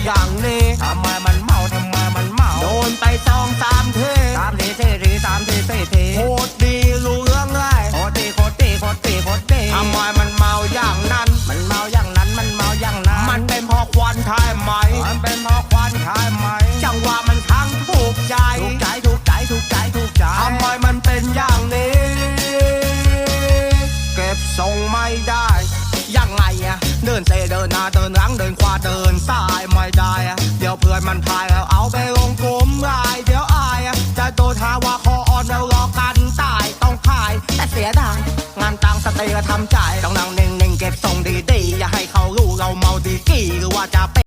อย่างนี้ทำไมมันเมาทำไมมันเมาโดนไป2-3 ที3 ทีโคตรดีรู้เรื่องเลยโคตรดีทำไมมันเมาอย่างนั้นมันเมาอย่างนั้นมันเมาอย่างนั้นมันเป็นเพราะควันใช่ไหมมันเป็นเพราะควันใช่ไหมจังหวะมันทั้งถูกใจทำไมมันเป็นอย่างนี้เก็บทรงไม่ได้ยังไงอะเดินเซเดินหน้าเดินหลังเดินขวาเดินซ้ายไม่ได้อะเดี๋ยวเพื่อนมันพายแล้วเอาไปลงกลุ่มไลน์เดี๋ยวอายอะจะโดนหาว่าคออ่อนแล้วรอกันตายต้องขายแต่เสียดายงานตังสเตย์ก็ทำใจต้องนั่งนิ่งๆเก็บทรงดีๆอย่าให้